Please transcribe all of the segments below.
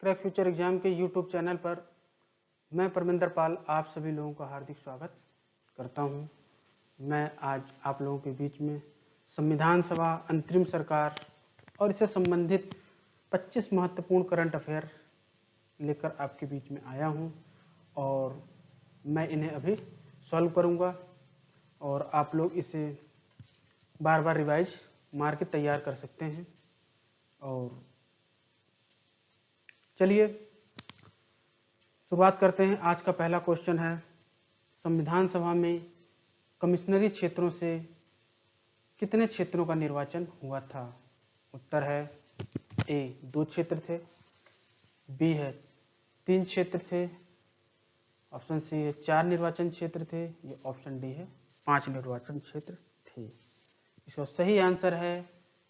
Crack future exam के YouTube channel पर मैं परमिंदर पाल आप सभी लोगों का हार्दिक स्वागत करता हूं। मैं आज आप लोगों के बीच में संविधान सभा, अंतरिम सरकार और इससे संबंधित 25 महत्वपूर्ण करंट अफेयर लेकर आपके बीच में आया हूं और मैं इन्हें अभी सॉल्व करूंगा और आप लोग इसे बार बार रिवाइज मार के तैयार कर सकते हैं। और चलिए शुरुआत करते हैं। आज का पहला क्वेश्चन है, संविधान सभा में कमिश्नरी क्षेत्रों से कितने क्षेत्रों का निर्वाचन हुआ था? उत्तर है ए 2 क्षेत्र थे, बी है 3 क्षेत्र थे, ऑप्शन सी है 4 निर्वाचन क्षेत्र थे, ये ऑप्शन डी है 5 निर्वाचन क्षेत्र थे। इसका सही आंसर है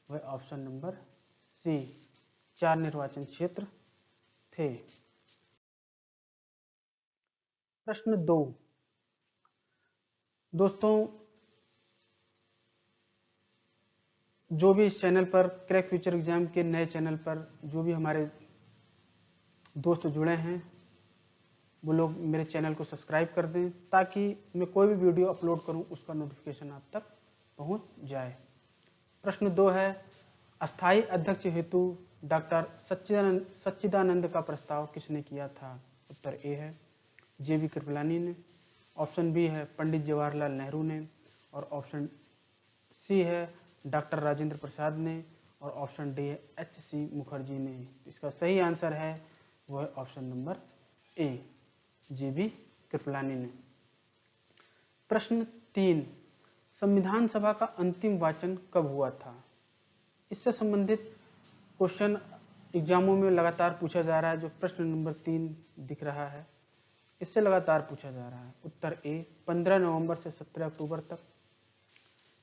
वह ऑप्शन नंबर सी 4 निर्वाचन क्षेत्र थे। प्रश्न 2, दोस्तों जो भी इस चैनल पर क्रैक फ्यूचर एग्जाम के नए चैनल पर जो भी हमारे दोस्त जुड़े हैं वो लोग मेरे चैनल को सब्सक्राइब कर दें ताकि मैं कोई भी वीडियो अपलोड करूं उसका नोटिफिकेशन आप तक पहुंच जाए। प्रश्न 2 है, अस्थायी अध्यक्ष हेतु डॉक्टर सच्चिदानंद का प्रस्ताव किसने किया था? उत्तर ए है जेबी कृपलानी ने, ऑप्शन बी है पंडित जवाहरलाल नेहरू ने और ऑप्शन सी है डॉक्टर राजेंद्र प्रसाद ने और ऑप्शन डी है एच.सी. मुखर्जी ने। इसका सही आंसर है वह ऑप्शन नंबर ए जेबी कृपलानी ने। प्रश्न 3, संविधान सभा का अंतिम वाचन कब हुआ था? इससे संबंधित क्वेश्चन एग्जामों में लगातार पूछा जा रहा है। जो प्रश्न नंबर 3 दिख रहा है इससे लगातार पूछा जा रहा है। उत्तर ए 15 नवंबर से 17 अक्टूबर तक,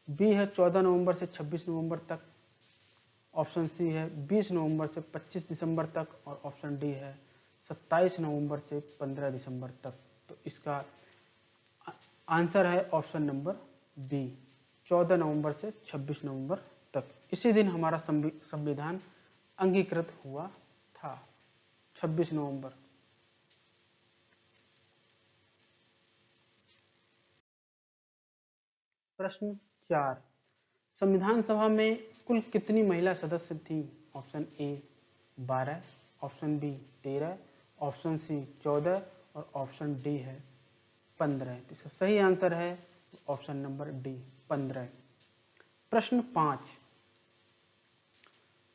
बी है 14 नवंबर से 26 नवंबर तक, ऑप्शन सी है 20 नवंबर से 25 दिसंबर तक और ऑप्शन डी है 27 नवंबर से 15 दिसंबर तक। तो इसका आंसर है ऑप्शन नंबर बी 14 नवंबर से 26 नवंबर तक। इसी दिन हमारा संविधान अंगीकृत हुआ था, 26 नवंबर। प्रश्न 4, संविधान सभा में कुल कितनी महिला सदस्य थी? Option A 12, option B 13, option C 14 और ऑप्शन डी है 15। इसका सही आंसर है ऑप्शन नंबर डी 15। प्रश्न 5,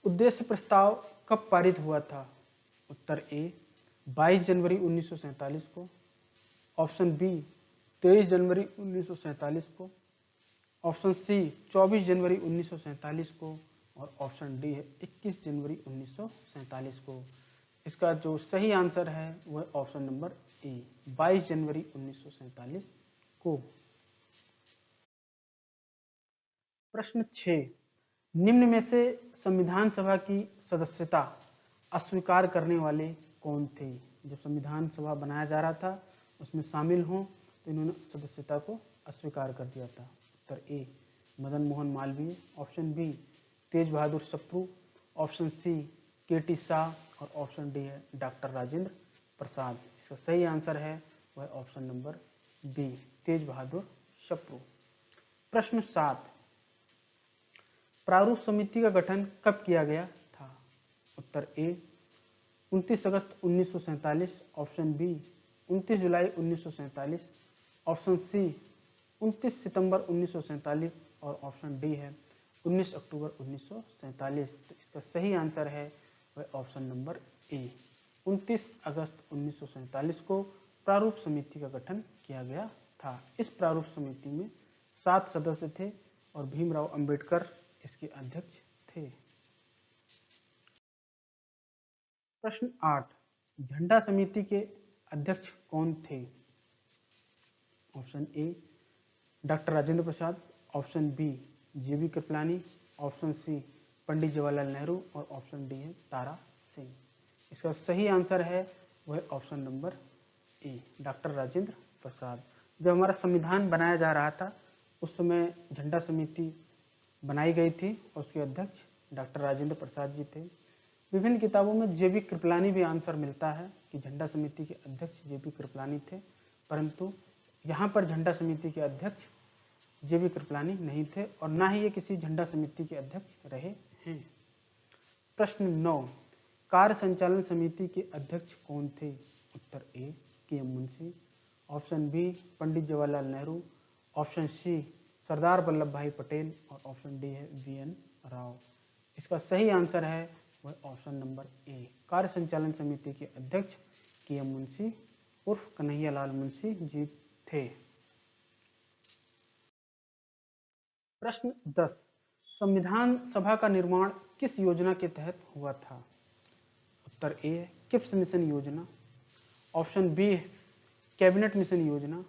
उद्देश्य प्रस्ताव कब पारित हुआ था? उत्तर ए 22 जनवरी 1947 को, ऑप्शन बी 23 जनवरी 1947 को, ऑप्शन सी 24 जनवरी 1947 को और ऑप्शन डी है 21 जनवरी 1947 को। इसका जो सही आंसर है वह ऑप्शन नंबर ए 22 जनवरी 1947 को। प्रश्न 6, निम्न में से संविधान सभा की सदस्यता अस्वीकार करने वाले कौन थे? जब संविधान सभा बनाया जा रहा था उसमें शामिल हों तो इन्होंने सदस्यता को अस्वीकार कर दिया था। उत्तर A Madan Mohan Malviya, option B Tej Bahadur Sapru, option C K T. Shah और ऑप्शन डी है डॉक्टर राजेंद्र प्रसाद। इसका सही आंसर है वह option number B Tej Bahadur Sapru. प्रश्न 7, प्रारूप समिति का गठन कब किया गया था? उत्तर ए 29 अगस्त 1947, ऑप्शन बी 29 जुलाई 1947, ऑप्शन सी 29 सितंबर 1947 और ऑप्शन डी है 19 अक्टूबर 1947। तो इसका सही आंसर है वह ऑप्शन नंबर ए 29 अगस्त 1947 को प्रारूप समिति का गठन किया गया था। इस प्रारूप समिति में 7 सदस्य थे और भीमराव अंबेडकर इसके अध्यक्ष थे। प्रश्न 8, झंडा समिति के अध्यक्ष कौन थे? Option A doctor Rajendra Prasad, option B J B Kripalani, option C Pandit Jawaharlal Nehru और ऑप्शन डी है तारा सिंह। इसका सही आंसर है वह option number A doctor Rajendra Prasad. जब हमारा संविधान बनाया जा रहा था उस समय झंडा समिति बनाई गई थी और उसके अध्यक्ष डॉक्टर राजेंद्र प्रसाद जी थे। विभिन्न किताबों में जेबी कृपलानी भी आंसर मिलता है कि झंडा समिति के अध्यक्ष जेबी कृपलानी थे, परंतु यहाँ पर झंडा समिति के अध्यक्ष जेबी कृपलानी नहीं थे और ना ही ये किसी झंडा समिति के अध्यक्ष रहे हैं। प्रश्न 9, कार्य संचालन समिति के अध्यक्ष कौन थे? उत्तर ए के.एम. मुंशी, ऑप्शन बी पंडित जवाहरलाल नेहरू, ऑप्शन सी सरदार वल्लभ भाई पटेल और ऑप्शन डी है वी.एन. राव। इसका सही आंसर है वह ऑप्शन नंबर ए, कार्य संचालन समिति के अध्यक्ष के.एम. मुंशी उर्फ कन्हैयालाल मुंशी जी थे। प्रश्न 10, संविधान सभा का निर्माण किस योजना के तहत हुआ था? उत्तर ए है किप्स मिशन योजना, ऑप्शन बी कैबिनेट मिशन योजना,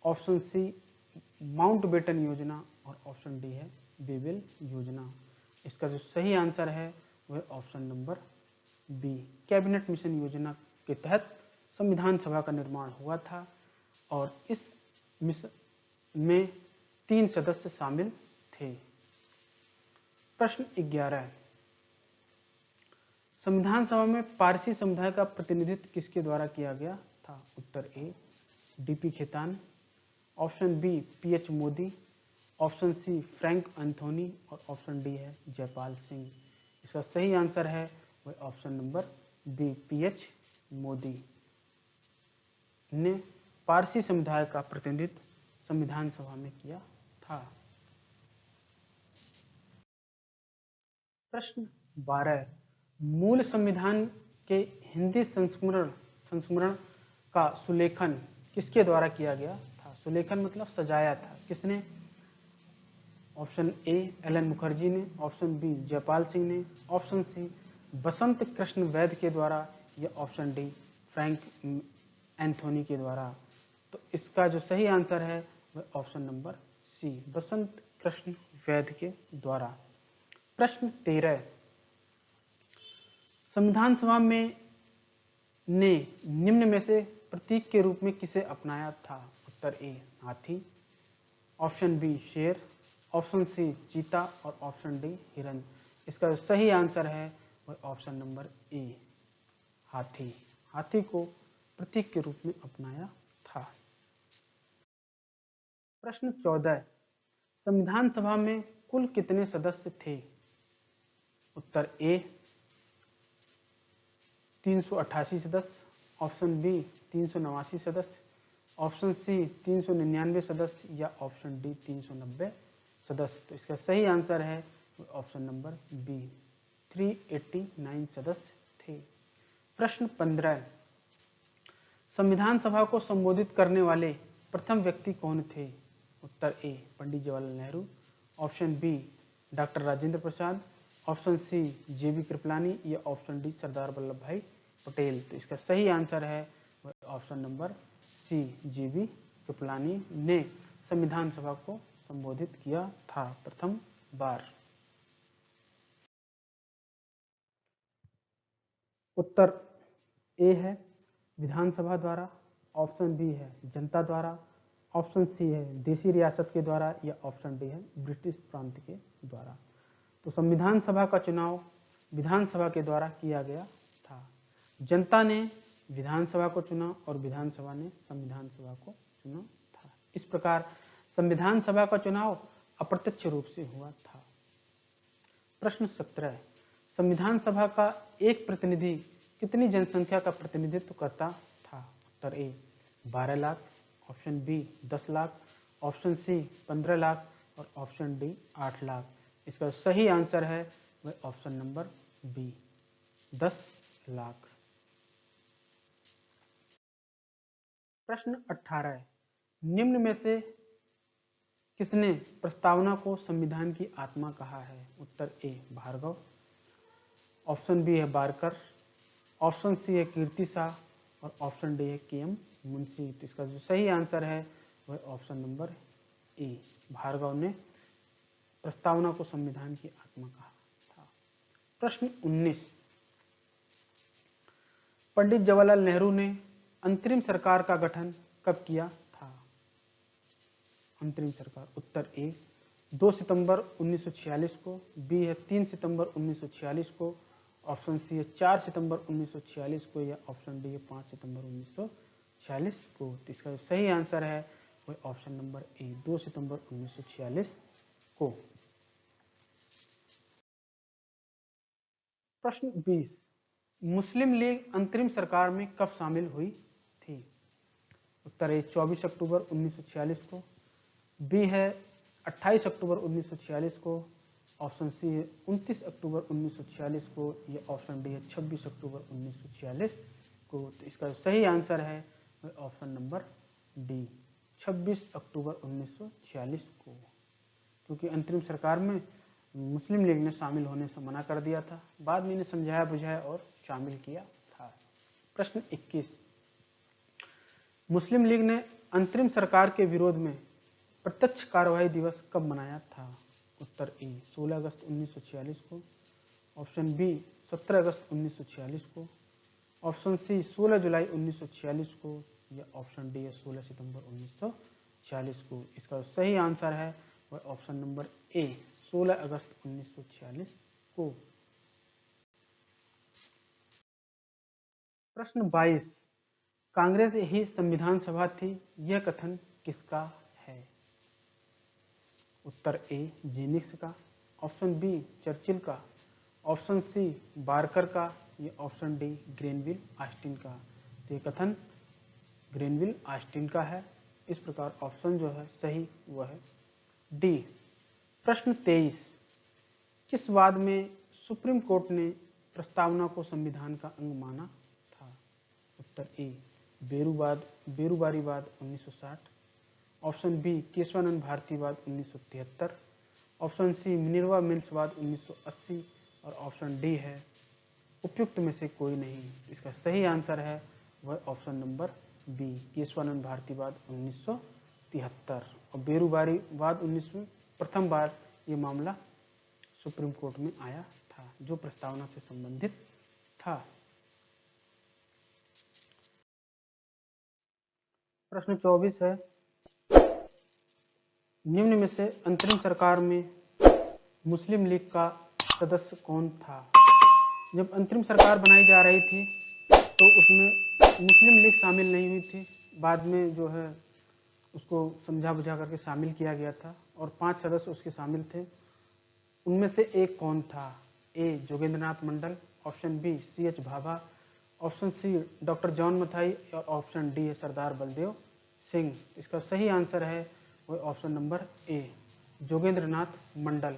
ऑप्शन सी माउंटबेटन योजना और ऑप्शन डी है बेबेल योजना। इसका जो सही आंसर है वह option number B, cabinet mission योजना के तहत संविधान सभा का निर्माण हुआ था और इस मिशन में 3 सदस्य शामिल थे। प्रश्न 11, संविधान सभा में पारसी समुदाय का प्रतिनिधित्व किसके द्वारा किया गया था? उत्तर A D P. Khaitan, option B P H. Modi, option C Frank Anthony और ऑप्शन डी है जयपाल सिंह। इसका सही आंसर है वह option number B, P H. Modi ने पारसी समुदाय का प्रतिनिधित्व संविधान सभा में किया था। प्रश्न 12, मूल संविधान के हिंदी संस्मरण का सुलेखन किसके द्वारा किया गया था? सुलेखन मतलब सजाया था, किसने? Option A L N Mukherjee ने, ऑप्शन बी जयपाल सिंह ने, ऑप्शन सी बसंत कृष्ण वैद्य के द्वारा या ऑप्शन डी फ्रैंक एंथोनी के द्वारा। तो इसका जो सही आंसर है वह ऑप्शन नंबर सी, बसंत कृष्ण वैद्य के द्वारा। प्रश्न 13, संविधान सभा में ने निम्न में से प्रतीक के रूप में किसे अपनाया था? उत्तर ए हाथी, ऑप्शन बी शेर, ऑप्शन सी चीता और ऑप्शन डी हिरन। इसका सही आंसर है वह ऑप्शन नंबर ए, हाथी। हाथी को प्रतीक के रूप में अपनाया था। प्रश्न 14, संविधान सभा में कुल कितने सदस्य थे? उत्तर ए 388 सदस्य, ऑप्शन बी 389 सदस्य, ऑप्शन सी 399 सदस्य या ऑप्शन डी 390 सदस्य। तो इसका सही आंसर है ऑप्शन नंबर बी, 389 सदस्य थे। प्रश्न 15, संविधान सभा को संबोधित करने वाले प्रथम व्यक्ति कौन थे? उत्तर A Pandit Jawaharlal Nehru, option B doctor Rajendra Prasad, option C J B Kripalani या ऑप्शन डी सरदार वल्लभ भाई पटेल। तो इसका सही आंसर है ऑप्शन नंबर सी, जेबी कृपलानी ने संविधान सभा को संबोधित किया था प्रथम बार। उत्तर ए है विधानसभा द्वारा, ऑप्शन बी है जनता द्वारा, ऑप्शन सी है देसी रियासत के द्वारा या ऑप्शन डी है ब्रिटिश प्रांत के द्वारा। तो संविधान सभा का चुनाव विधानसभा के द्वारा किया गया था। जनता ने विधानसभा को चुना और विधानसभा ने संविधान सभा को चुना था। इस प्रकार संविधान सभा का चुनाव अप्रत्यक्ष रूप से हुआ था। प्रश्न 17, संविधान सभा का एक प्रतिनिधि कितनी जनसंख्या का प्रतिनिधित्व करता था? उत्तर A 12 lakh, option B 10 lakh, option C 15 lakh और ऑप्शन डी 8 लाख। इसका सही आंसर है वह ऑप्शन नंबर बी, 10 लाख। प्रश्न 18, निम्न में से किसने प्रस्तावना को संविधान की आत्मा कहा है? उत्तर ए भार्गव, ऑप्शन बी है बारकर, ऑप्शन सी है कीर्ति शाह और ऑप्शन डी है के.एम. मुंशी। तो इसका जो सही आंसर है वह ऑप्शन नंबर ए, भार्गव ने प्रस्तावना को संविधान की आत्मा कहा था। प्रश्न 19, पंडित जवाहरलाल नेहरू ने अंतरिम सरकार का गठन कब किया था? अंतरिम सरकार, उत्तर ए 2 सितंबर 1946 को, बी है 3 सितंबर 1946 को ऑप्शन सी है 4 सितंबर 1946 को, या ऑप्शन डी है 5 सितंबर 1946 को। तो इसका जो सही आंसर है वो ऑप्शन नंबर ए 2 सितंबर 1946 को। प्रश्न 20, मुस्लिम लीग अंतरिम सरकार में कब शामिल हुई थी? उत्तर ए 24 अक्टूबर 1946 को, बी है 28 अक्टूबर 1946 को, ऑप्शन सी है 29 अक्टूबर 1946 को, या ऑप्शन डी है 26 अक्टूबर 1946 को। तो इसका सही आंसर है ऑप्शन नंबर डी 26 अक्टूबर 1946 को, क्योंकि अंतरिम सरकार में मुस्लिम लीग ने शामिल होने से मना कर दिया था। बाद में इन्हें समझाया बुझाया और शामिल किया था। प्रश्न 21, मुस्लिम लीग ने अंतरिम सरकार के विरोध में प्रत्यक्ष कार्रवाई दिवस कब मनाया था? उत्तर ए 16 अगस्त 1946 को, ऑप्शन बी 17 अगस्त 1946 को, ऑप्शन सी 16 जुलाई 1946 को, या ऑप्शन डी है 16 सितंबर 1946 को। इसका सही आंसर है वह ऑप्शन नंबर ए 16 अगस्त 1946 को। प्रश्न 22, कांग्रेस ही संविधान सभा थी, यह कथन किसका है? उत्तर ए जेनिक्स का, ऑप्शन बी चर्चिल का, ऑप्शन सी बारकर का, या ऑप्शन डी ग्रेनविल ऑस्टिन का। तो ये कथन ग्रेनविल ऑस्टिन का है। इस प्रकार ऑप्शन जो है सही वह है डी। प्रश्न 23, किस वाद में सुप्रीम कोर्ट ने प्रस्तावना को संविधान का अंग माना था? उत्तर ए बेरूबारीवाद 1960, ऑप्शन बी केशवानंद भारतीवाद 1973, ऑप्शन सी मिनर्वा मिल्सवाद 1980, और ऑप्शन डी है उपयुक्त में से कोई नहीं। इसका सही आंसर है वह ऑप्शन नंबर बी केशवानंद भारतीवाद 1973। और बेरूबारीवाद 19 प्रथम बार ये मामला सुप्रीम कोर्ट में आया था, जो प्रस्तावना से संबंधित था। प्रश्न 24 है, निम्न में से अंतरिम सरकार में मुस्लिम लीग का सदस्य कौन था? जब अंतरिम सरकार बनाई जा रही थी तो उसमें मुस्लिम लीग शामिल नहीं हुई थी। बाद में जो है उसको समझा बुझा करके शामिल किया गया था और 5 सदस्य उसके शामिल थे। उनमें से एक कौन था? A Jogendranath Mandal, option B CH Bhabha, option C doctor John Matthai, और ऑप्शन डी है सरदार बलदेव सिंह। इसका सही आंसर है वह ऑप्शन नंबर ए जोगेंद्रनाथ मंडल।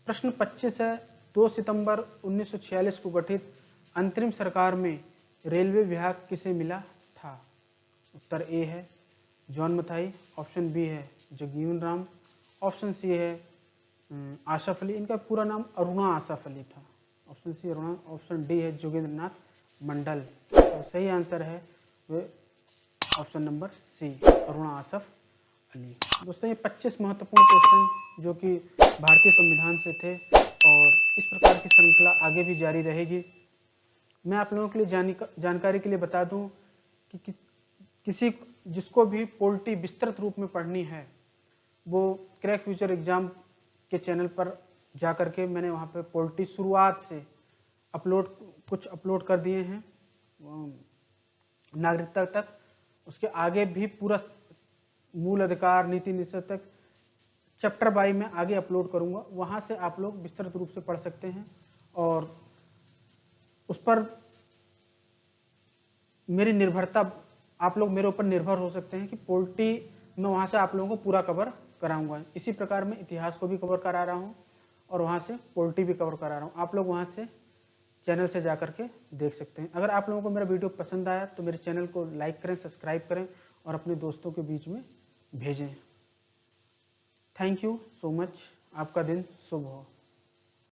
प्रश्न 25 है, 2 सितंबर 1946 को गठित अंतरिम सरकार में रेलवे विभाग किसे मिला था? उत्तर ए है जॉन मथाई, ऑप्शन बी है जगजीवन राम, ऑप्शन सी है आसफ अली। इनका पूरा नाम अरुणा आसफ अली था। Option C Aruna, option D है जोगेंद्रनाथ मंडल। तो सही आंसर है वह option number C Aruna Asaf Ali. दोस्तों ये 25 महत्वपूर्ण क्वेश्चन जो कि भारतीय संविधान से थे और इस प्रकार की श्रृंखला आगे भी जारी रहेगी। मैं आप लोगों के लिए जानकारी के लिए बता दूं कि किसी जिसको भी पॉलिटी विस्तृत रूप में पढ़नी है वो क्रैक फ्यूचर एग्जाम के चैनल पर जा करके मैंने वहाँ पे पॉलिटी शुरुआत से अपलोड कर दिए हैं नागरिकता तक। उसके आगे भी पूरा मूल अधिकार नीति निषेध तक चैप्टर बाई में आगे अपलोड करूंगा। वहाँ से आप लोग विस्तृत रूप से पढ़ सकते हैं और उस पर मेरी निर्भरता, आप लोग मेरे ऊपर निर्भर हो सकते हैं कि पॉलिटी मैं वहाँ से आप लोगों को पूरा कवर कराऊंगा। इसी प्रकार मैं इतिहास को भी कवर करा रहा हूँ और वहाँ से पॉलिटी भी कवर करा रहा हूँ। आप लोग वहाँ से चैनल से जा करके देख सकते हैं। अगर आप लोगों को मेरा वीडियो पसंद आया तो मेरे चैनल को लाइक करें, सब्सक्राइब करें और अपने दोस्तों के बीच में भेजें। Thank you so much. आपका दिन शुभ हो।